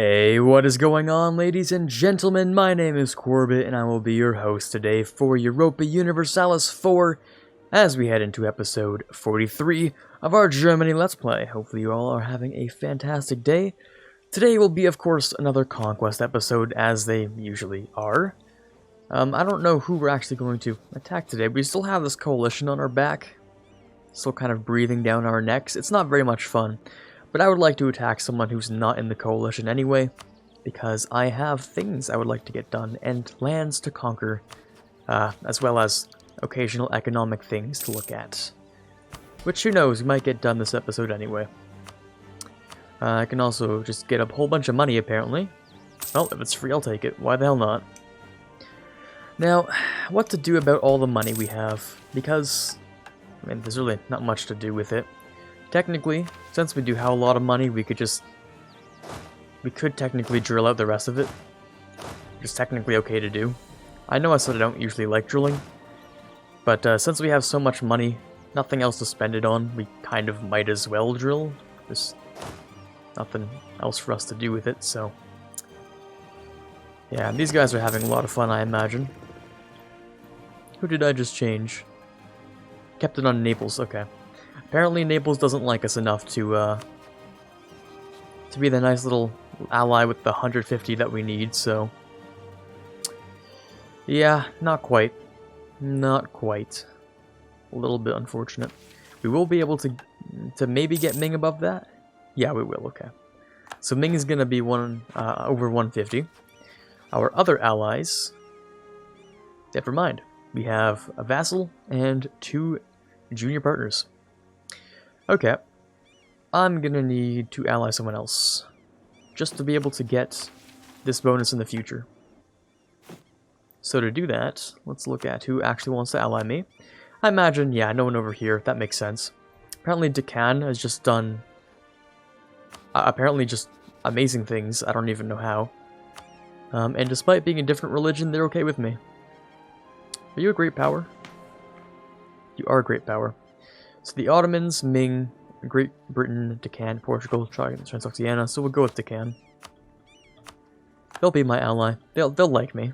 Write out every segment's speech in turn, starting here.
Hey, what is going on, ladies and gentlemen? My name is Quarbit, and I will be your host today for Europa Universalis 4 as we head into episode 43 of our Germany Let's Play. Hopefully you all are having a fantastic day. Today will be, of course, another Conquest episode, as they usually are. I don't know who we're actually going to attack today. We still have this coalition on our back, still kind of breathing down our necks. It's not very much fun. But I would like to attack someone who's not in the coalition anyway, because I have things I would like to get done, and lands to conquer, as well as occasional economic things to look at. Which, who knows, we might get done this episode anyway. I can also just get a whole bunch of money, apparently. Well, if it's free, I'll take it. Why the hell not? Now, what to do about all the money we have? Because, I mean, there's really not much to do with it. Technically, since we do have a lot of money, we could technically drill out the rest of it. It's technically okay to do. I know I said I don't usually like drilling, but since we have so much money, nothing else to spend it on, we kind of might as well drill. There's nothing else for us to do with it, so... Yeah, these guys are having a lot of fun, I imagine. Who did I just change? Kept it on Naples, okay. Apparently Naples doesn't like us enough to be the nice little ally with the 150 that we need, so... Yeah, not quite. Not quite. A little bit unfortunate. We will be able to maybe get Ming above that? Yeah, we will, okay. So Ming is going to be over 150. Our other allies... Never mind. We have a vassal and 2 junior partners. Okay, I'm gonna need to ally someone else, just to be able to get this bonus in the future. So to do that, let's look at who actually wants to ally me. I imagine, yeah, no one over here, that makes sense. Apparently Deccan has just done, apparently just amazing things, I don't even know how. And despite being a different religion, they're okay with me. Are you a great power? You are a great power. So the Ottomans, Ming, Great Britain, Deccan, Portugal, Transoxiana, so we'll go with Deccan. They'll be my ally. They'll like me.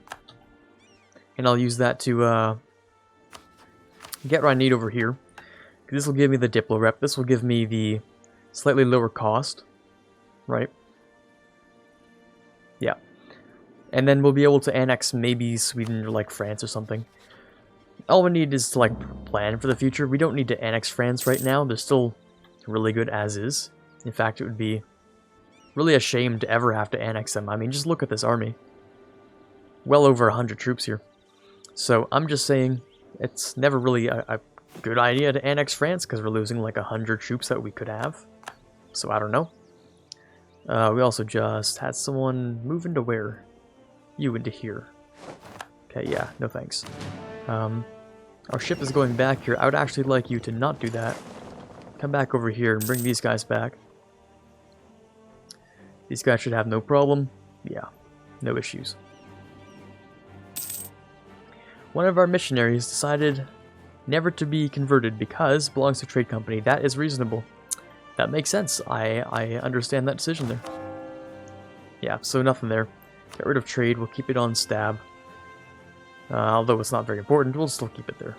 And I'll use that to get what I need over here. This will give me the Diplo rep. This will give me the slightly lower cost. Right? Yeah. And then we'll be able to annex maybe Sweden or like France or something. All we need is to, like, plan for the future. We don't need to annex France right now. They're still really good as is. In fact, it would be really a shame to ever have to annex them. I mean, just look at this army. Well over 100 troops here. So, I'm just saying, it's never really a good idea to annex France, because we're losing, like, 100 troops that we could have. So, I don't know. We also just had someone move into where? You into here. Okay, yeah, no thanks. Our ship is going back here. I would actually like you to not do that. Come back over here and bring these guys back. These guys should have no problem. Yeah, no issues. One of our missionaries decided never to be converted because belongs to a trade company. That is reasonable. That makes sense. I understand that decision there. Yeah, so nothing there. Get rid of trade. We'll keep it on stab. Although it's not very important, we'll still keep it there.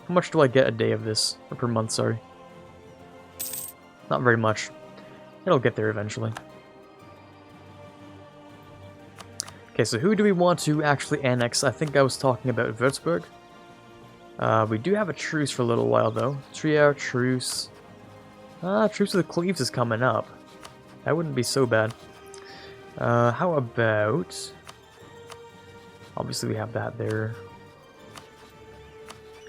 How much do I get a day of this? Or per month, sorry. Not very much. It'll get there eventually. Okay, so who do we want to actually annex? I think I was talking about Würzburg. We do have a truce for a little while, though. 3-hour truce. Truce of the Cleaves is coming up. That wouldn't be so bad. How about... Obviously we have that there.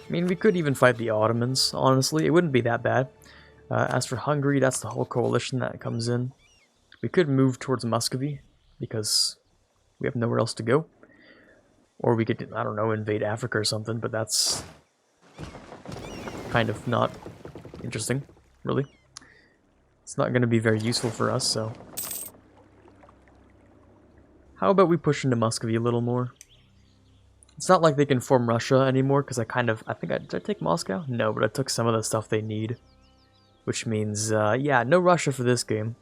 I mean, we could even fight the Ottomans, honestly. It wouldn't be that bad. As for Hungary, that's the whole coalition that comes in. We could move towards Muscovy, because we have nowhere else to go. Or we could, I don't know, invade Africa or something, but that's kind of not interesting, really. It's not going to be very useful for us, so... How about we push into Muscovy a little more? It's not like they can form Russia anymore, because did I take Moscow? No, but I took some of the stuff they need. Which means, yeah, no Russia for this game.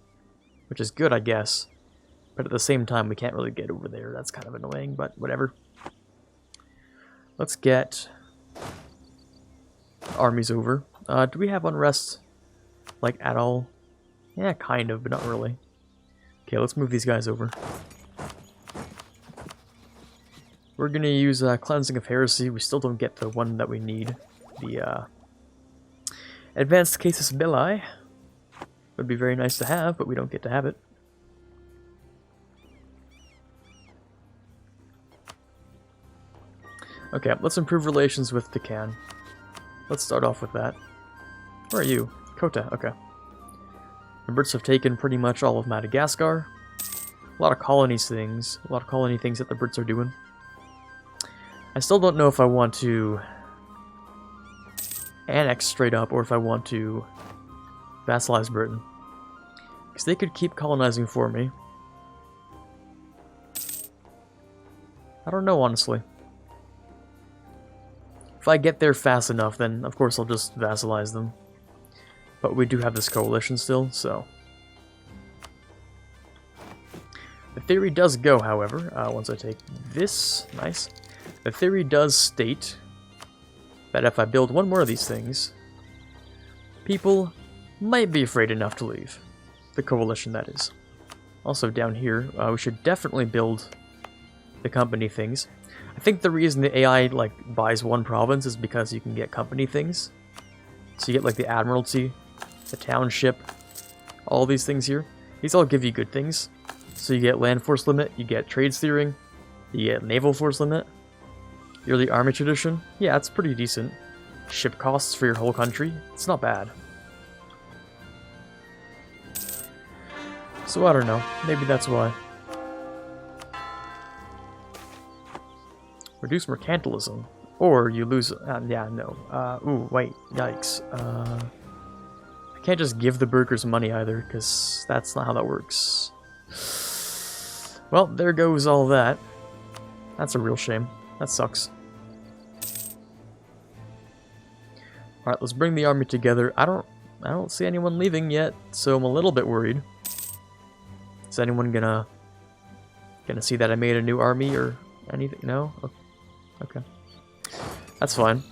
Which is good, I guess. But at the same time, we can't really get over there. That's kind of annoying, but whatever. Let's get armies over. Do we have unrest, like, at all? Yeah, kind of, but not really. Okay, let's move these guys over. We're going to use Cleansing of Heresy. We still don't get the one that we need. The Advanced Casus Belli. Would be very nice to have, but we don't get to have it. Okay, let's improve relations with Deccan. Let's start off with that. Where are you? Kota, okay. The Brits have taken pretty much all of Madagascar. A lot of colony things that the Brits are doing. I still don't know if I want to annex straight up or if I want to vassalize Britain. Because they could keep colonizing for me. I don't know, honestly. If I get there fast enough, then of course I'll just vassalize them. But we do have this coalition still, so... The theory does go, however, once I take this. Nice. The theory does state that if I build one more of these things, people might be afraid enough to leave. The coalition, that is. Also down here, we should definitely build the company things. I think the reason the AI like buys one province is because you can get company things. So you get like the Admiralty, the Township, all these things here. These all give you good things. So you get Land Force Limit, you get Trade Steering, you get Naval Force Limit, Yearly Army Tradition. Yeah, it's pretty decent. Ship costs for your whole country. It's not bad. So I don't know. Maybe that's why. Reduce mercantilism. Or you lose... yeah, no. Ooh, wait. Yikes. I can't just give the burghers money either, because that's not how that works. Well, there goes all that. That's a real shame. That sucks. Alright, let's bring the army together. I don't see anyone leaving yet, so I'm a little bit worried. Is anyone gonna see that I made a new army or anything? No? Okay. That's fine.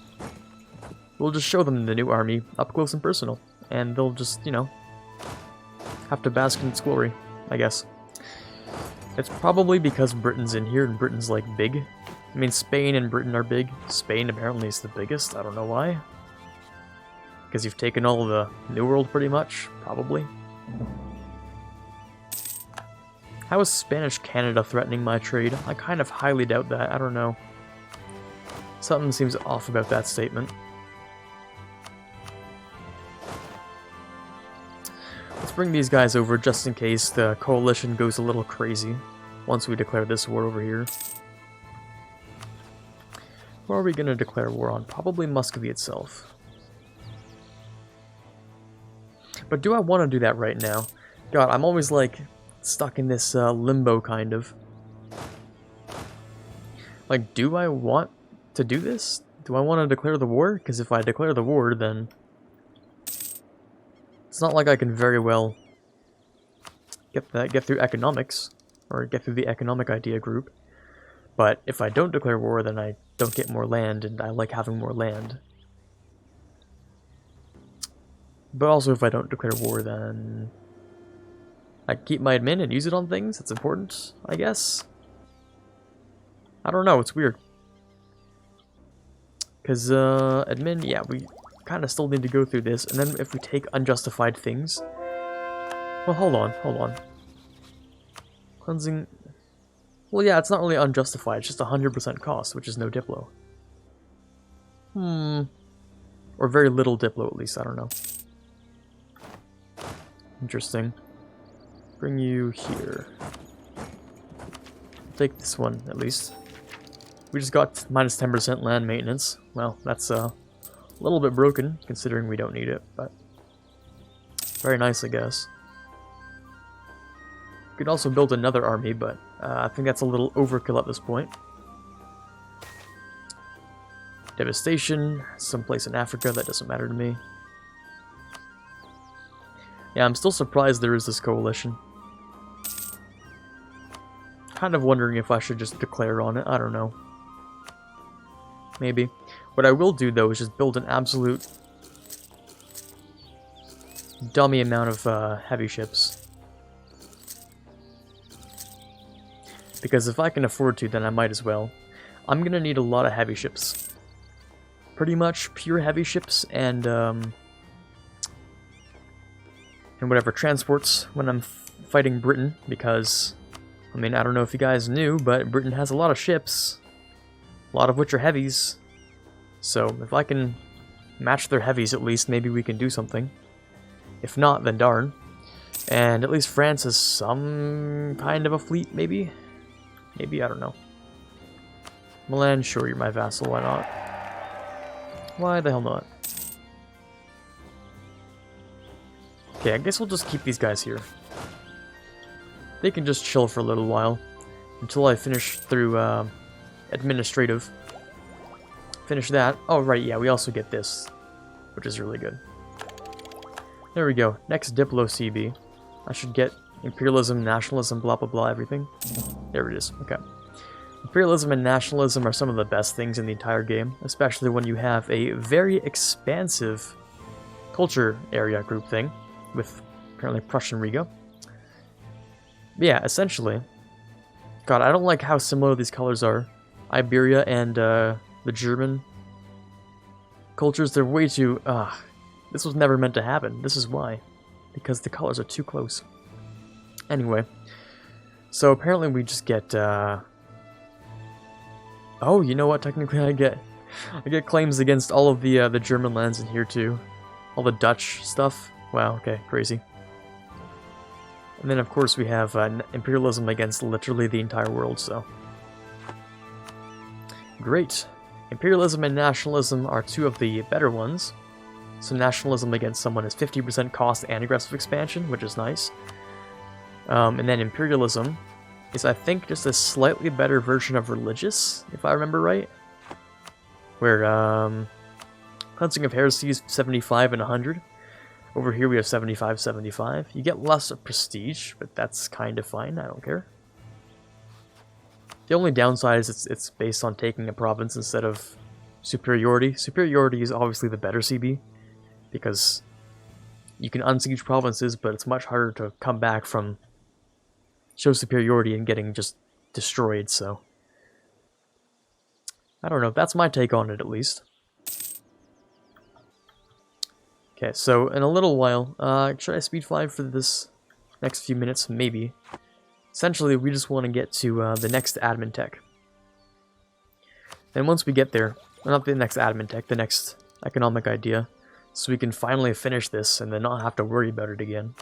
We'll just show them the new army up close and personal. And they'll just, you know, have to bask in its glory, I guess. It's probably because Britain's in here and Britain's, like, big. I mean, Spain and Britain are big. Spain apparently is the biggest. I don't know why. Because you've taken all of the New World, pretty much. Probably. How is Spanish Canada threatening my trade? I kind of highly doubt that. I don't know. Something seems off about that statement. Let's bring these guys over just in case the coalition goes a little crazy once we declare this war over here. What are we going to declare war on? Probably Muscovy itself. But do I want to do that right now? God, I'm always like stuck in this limbo kind of. Like, do I want to do this? Do I want to declare the war? Because if I declare the war, then it's not like I can very well get through economics, or get through the economic idea group. But if I don't declare war, then I don't get more land, and I like having more land. But also, if I don't declare war, then I keep my admin and use it on things. That's important, I guess. I don't know, it's weird. Because, admin, yeah, we kind of still need to go through this, and then if we take unjustified things... Well, hold on. Cleansing... Well, yeah, it's not really unjustified, it's just 100% cost, which is no Diplo. Or very little Diplo, at least, I don't know. Interesting. Bring you here. Take this one, at least. We just got minus 10% land maintenance. Well, that's a little bit broken, considering we don't need it, but very nice, I guess. We could also build another army, but I think that's a little overkill at this point. Devastation, someplace in Africa, that doesn't matter to me. Yeah, I'm still surprised there is this coalition. Kind of wondering if I should just declare on it, I don't know. Maybe. What I will do, though, is just build an absolute dummy amount of heavy ships. Because if I can afford to, then I might as well. I'm gonna need a lot of heavy ships. Pretty much pure heavy ships and whatever transports when I'm fighting Britain, because, I mean, I don't know if you guys knew, but Britain has a lot of ships, a lot of which are heavies. So if I can match their heavies at least, maybe we can do something. If not, then darn. And at least France has some kind of a fleet, maybe? Maybe, I don't know. Milan, sure, you're my vassal, why not? Why the hell not? Okay, I guess we'll just keep these guys here. They can just chill for a little while until I finish through administrative. Finish that. Oh, right, yeah, we also get this, which is really good. There we go. Next Diplo CB. I should get imperialism, nationalism, blah blah blah, everything. There it is. Okay. Imperialism and nationalism are some of the best things in the entire game, especially when you have a very expansive culture area group thing with apparently Prussian Riga. Yeah, essentially. God, I don't like how similar these colors are. Iberia and the German cultures, they're way too... this was never meant to happen. This is why. Because the colors are too close. Anyway. So apparently we just get... Oh, you know what? Technically I get claims against all of the German lands in here too. All the Dutch stuff. Wow, okay, crazy. And then of course we have imperialism against literally the entire world, so... Great. Imperialism and nationalism are two of the better ones. So nationalism against someone is 50% cost and aggressive expansion, which is nice. And then imperialism is, I think, just a slightly better version of religious, if I remember right. Where, cleansing of heresy is 75 and 100. Over here we have 75, 75. You get less of prestige, but that's kind of fine, I don't care. The only downside is it's based on taking a province instead of superiority. Superiority is obviously the better CB, because you can unsiege provinces, but it's much harder to come back from show superiority and getting just destroyed, so... I don't know, that's my take on it at least. Okay, so in a little while, should I speed 5 for this next few minutes? Maybe. Essentially, we just want to get to the next admin tech. And once we get there, well, not the next admin tech, the next economic idea, so we can finally finish this and then not have to worry about it again.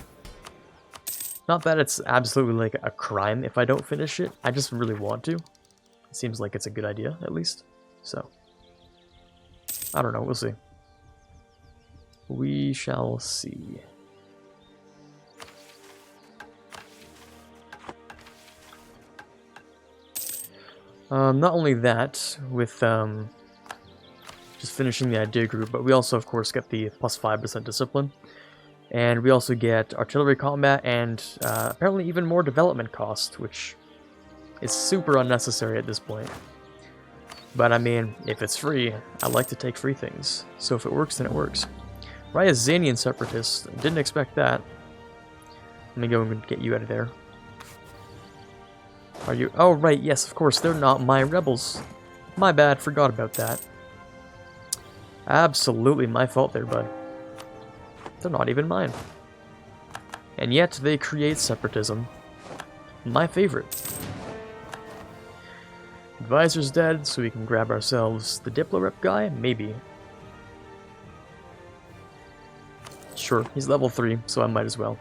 Not that it's absolutely like a crime if I don't finish it, I just really want to. It seems like it's a good idea, at least. So, I don't know, we'll see. We shall see. Not only that, with just finishing the idea group, but we also, of course, get the plus 5% discipline. And we also get artillery combat and apparently even more development cost, which is super unnecessary at this point. But I mean, if it's free, I like to take free things. So if it works, then it works. Ryazanian separatists, didn't expect that. Let me go and get you out of there. Are you? Oh, right, yes, of course, they're not my rebels. My bad, forgot about that. Absolutely my fault there, bud. They're not even mine. And yet, they create separatism. My favorite. Advisor's dead, so we can grab ourselves the Diplo rep guy? Maybe. Sure, he's level 3, so I might as well.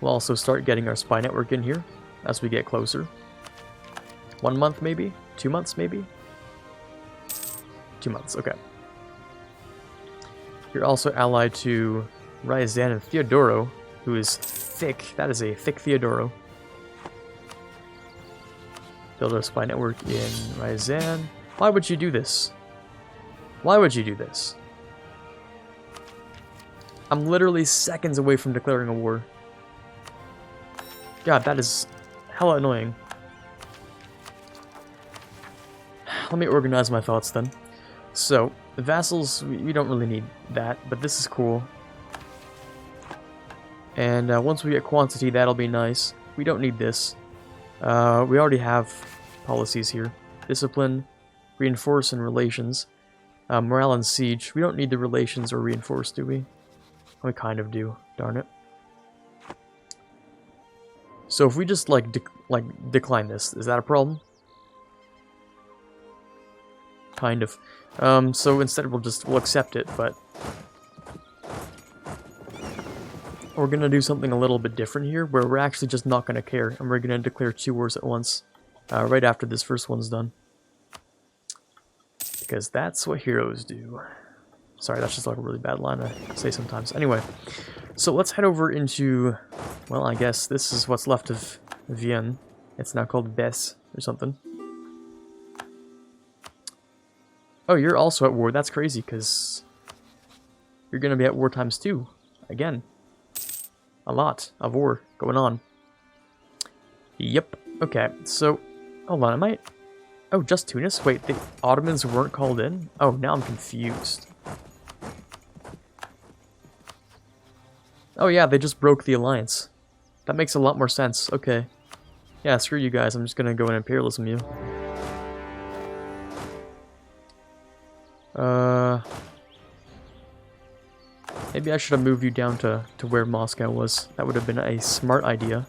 We'll also start getting our spy network in here as we get closer. 1 month, maybe? 2 months, maybe? 2 months, okay. You're also allied to Ryazan and Theodoro, who is thick. That is a thick Theodoro. Build a spy network in Ryazan. Why would you do this? Why would you do this? I'm literally seconds away from declaring a war. God, that is hella annoying. Let me organize my thoughts then. So, the vassals, we don't really need that, but this is cool. And once we get quantity, that'll be nice. We don't need this. We already have policies here. Discipline, reinforce, and relations. Morale and siege. We don't need the relations or reinforce, do we? We kind of do. Darn it. So if we just decline this, is that a problem? Kind of. So instead we'll accept it, but we're gonna do something a little bit different here, where we're actually just not gonna care, and we're gonna declare 2 wars at once, right after this first one's done. Because that's what heroes do. Sorry, that's just like a really bad line to say sometimes. Anyway, so let's head over into, well, I guess this is what's left of Vienne. It's now called Besse or something. Oh, you're also at war. That's crazy, because you're going to be at war times 2. Again. A lot of war going on. Yep. Okay, so, hold on, I might... Oh, just Tunis? Wait, the Ottomans weren't called in? Oh, now I'm confused. Oh yeah, they just broke the alliance. That makes a lot more sense. Okay. Yeah, screw you guys. I'm just gonna go and imperialism you. Maybe I should have moved you down to where Moscow was. That would have been a smart idea.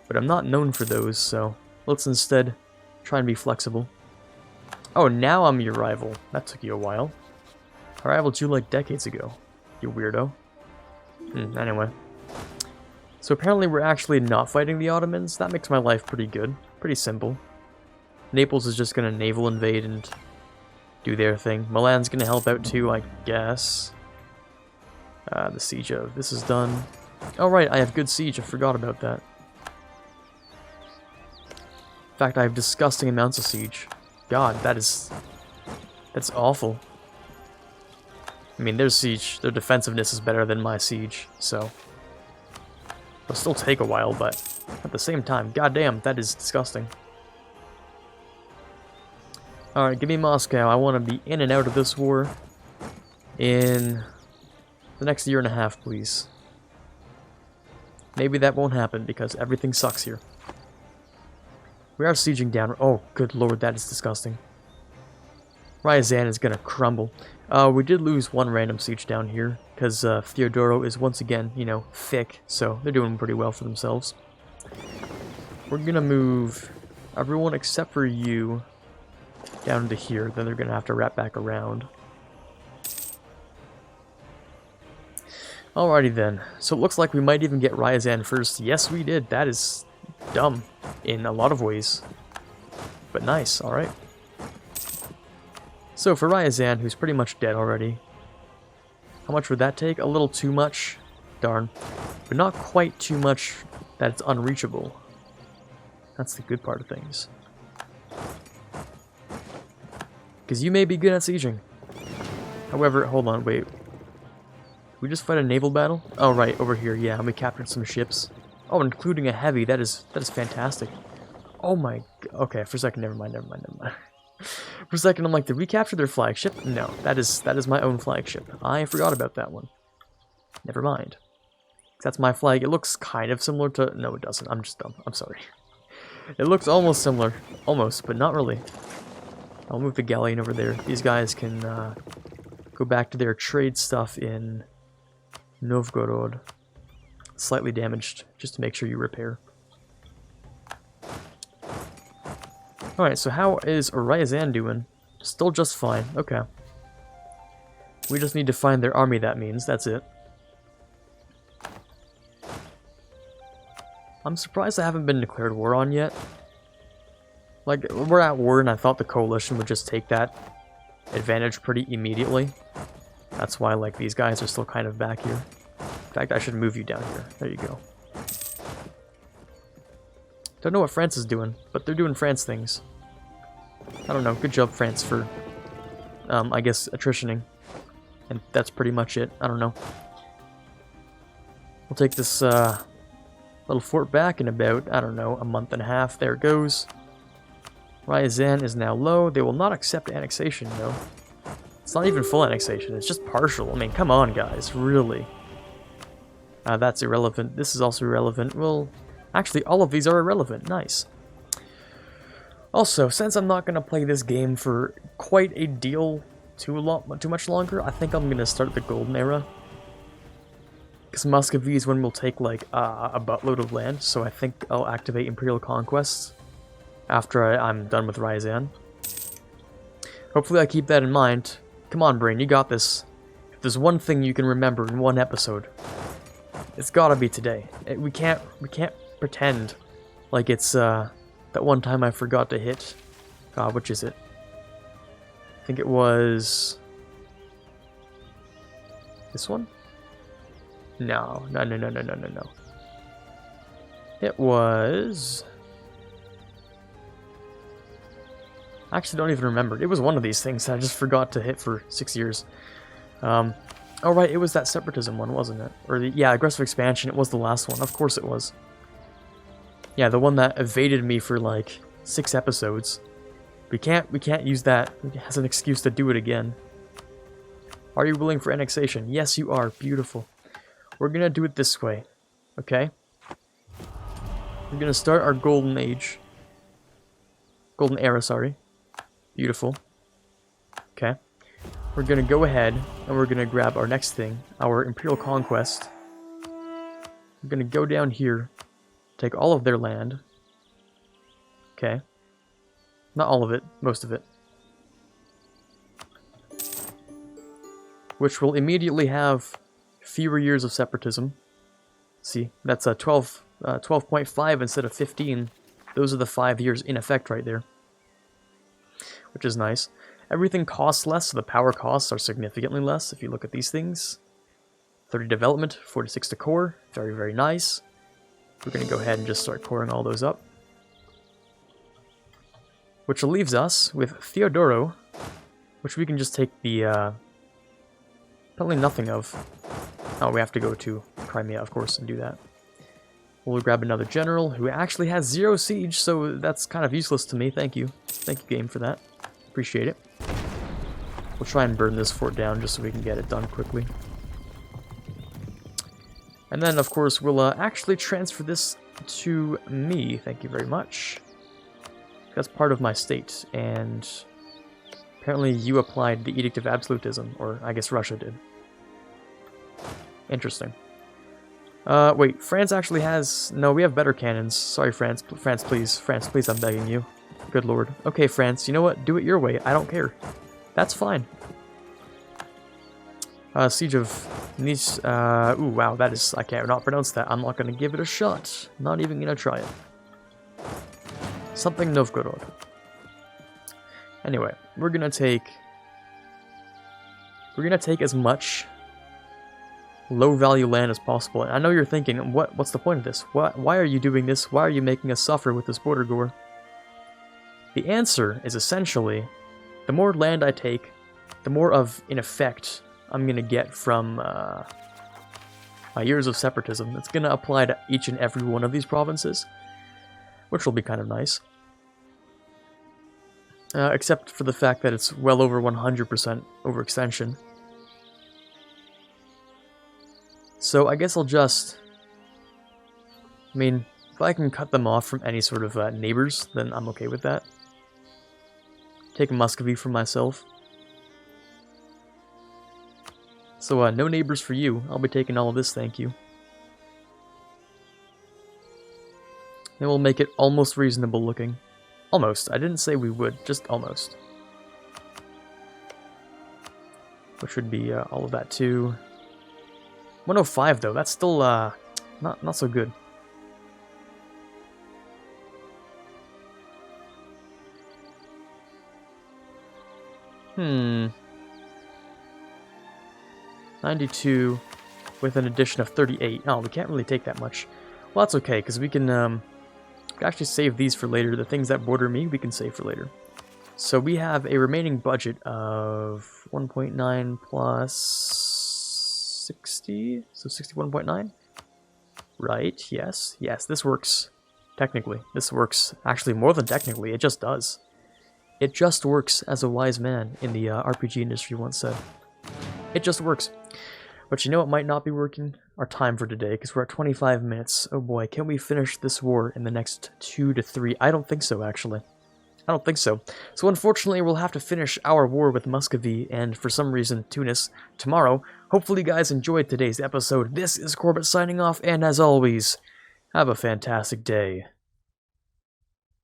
But I'm not known for those, so let's instead try and be flexible. Oh, now I'm your rival. That took you a while. I rivaled you like decades ago, you weirdo. Anyway. So apparently we're actually not fighting the Ottomans. That makes my life pretty good. Pretty simple. Naples is just gonna naval invade and do their thing. Milan's gonna help out too, I guess. The siege of this is done. Oh right, I have good siege. I forgot about that. In fact, I have disgusting amounts of siege. God, that's awful. I mean, their siege, their defensiveness is better than my siege, so it'll still take a while, but at the same time, goddamn, that is disgusting. Alright, give me Moscow. I want to be in and out of this war in the next year and a half, please. Maybe that won't happen because everything sucks here. We are sieging down. Oh, good lord, that is disgusting. Ryazan is gonna crumble. We did lose one random siege down here, because Theodoro is once again, you know, thick, so they're doing pretty well for themselves. We're gonna move everyone except for you down to here, then they're gonna have to wrap back around. Alrighty then, so it looks like we might even get Ryazan first. Yes, we did. That is dumb in a lot of ways, but nice, alright. So for Ryazan, who's pretty much dead already, how much would that take? A little too much? Darn. But not quite too much that it's unreachable. That's the good part of things. Because you may be good at sieging. However, hold on, wait. Did we just fight a naval battle? Oh, right, over here, yeah, and we captured some ships. Oh, including a heavy, that is fantastic. Oh my, okay, for a second, never mind. For a second, I'm like, did we capture their flagship? No, that is my own flagship. I forgot about that one. Never mind. That's my flag. It looks kind of similar to... No, it doesn't. I'm just dumb. I'm sorry. It looks almost similar. Almost, but not really. I'll move the galleon over there. These guys can go back to their trade stuff in Novgorod. Slightly damaged, just to make sure you repair. Alright, so how is Ryazan doing? Still just fine. Okay. We just need to find their army, that means. That's it. I'm surprised I haven't been declared war on yet. Like, we're at war, and I thought the coalition would just take that advantage pretty immediately. That's why, like, these guys are still kind of back here. In fact, I should move you down here. There you go. Don't know what France is doing, but they're doing France things. I don't know. Good job, France, for I guess, attritioning. And that's pretty much it. I don't know. We'll take this little fort back in about, I don't know, a month and a half. There it goes. Ryazan is now low. They will not accept annexation, though. It's not even full annexation. It's just partial. I mean, come on, guys. Really. That's irrelevant. This is also irrelevant. Well, actually, all of these are irrelevant. Nice. Also, since I'm not going to play this game for quite a deal too much longer, I think I'm going to start the Golden Era. Because Muscovy is when we'll take, like, a buttload of land, so I think I'll activate Imperial Conquests after I'm done with Ryazan. Hopefully I keep that in mind. Come on, Brain, you got this. If there's one thing you can remember in one episode, it's gotta be today. We can't pretend like it's, that one time I forgot to hit... God, which is it? I think it was... this one? No. It was... I actually don't even remember. It was one of these things that I just forgot to hit for 6 years. Oh right, it was that separatism one, wasn't it? Or the, yeah, aggressive expansion, it was the last one. Of course it was. Yeah, the one that evaded me for like 6 episodes. We can't use that as an excuse to do it again. Are you willing for annexation? Yes, you are. Beautiful. We're gonna do it this way, okay? We're gonna start our golden age. Golden era, sorry. Beautiful. Okay. We're gonna go ahead and we're gonna grab our next thing, our Imperial Conquest. We're gonna go down here, take all of their land. Okay. Not all of it, most of it. Which will immediately have fewer years of separatism. See, that's a 12.5 instead of 15. Those are the 5 years in effect right there. Which is nice. Everything costs less, so the power costs are significantly less if you look at these things. 30 development, 46 to core. Very, very nice. We're going to go ahead and just start coring all those up. Which leaves us with Theodoro, which we can just take the, probably nothing of. Oh, we have to go to Crimea, of course, and do that. We'll grab another general who actually has 0 siege, so that's kind of useless to me. Thank you. Thank you, game, for that. Appreciate it. We'll try and burn this fort down just so we can get it done quickly. And then, of course, we'll actually transfer this to me. Thank you very much. That's part of my state, and apparently you applied the Edict of Absolutism, or I guess Russia did. Interesting. Wait, France actually has... No, we have better cannons. Sorry, France. France, please. France, please, I'm begging you. Good lord. Okay, France, you know what? Do it your way. I don't care. That's fine. Siege of Nice. Ooh, wow, that is... I can't not pronounce that. I'm not going to give it a shot. Not even going to try it. Something Novgorod. Anyway, we're going to take... We're going to take as much low-value land as possible. And I know you're thinking, what's the point of this? Why are you doing this? Why are you making us suffer with this border gore? The answer is essentially, the more land I take, the more of, in effect, I'm going to get from my years of separatism. It's going to apply to each and every one of these provinces, which will be kind of nice. Except for the fact that it's well over 100% overextension. So I guess I'll just... I mean, if I can cut them off from any sort of neighbors, then I'm okay with that. Take Muscovy for myself. So no neighbors for you. I'll be taking all of this, thank you. And we'll make it almost reasonable looking. Almost. I didn't say we would, just almost. Which would be all of that too. 105 though, that's still not so good. Hmm. 92 with an addition of 38. Oh, we can't really take that much. Well, that's okay, because we can actually save these for later. The things that border me, we can save for later. So we have a remaining budget of 1.9 plus 60, so 61.9. Right, yes, this works. Technically, this works. Actually, more than technically, it just does. It just works, as a wise man in the RPG industry once said. It just works. But you know what might not be working? Our time for today, because we're at 25 minutes. Oh boy, can we finish this war in the next 2 to 3? I don't think so, actually. I don't think so. So unfortunately, we'll have to finish our war with Muscovy and, for some reason, Tunis tomorrow. Hopefully you guys enjoyed today's episode. This is Quarbit signing off, and as always, have a fantastic day.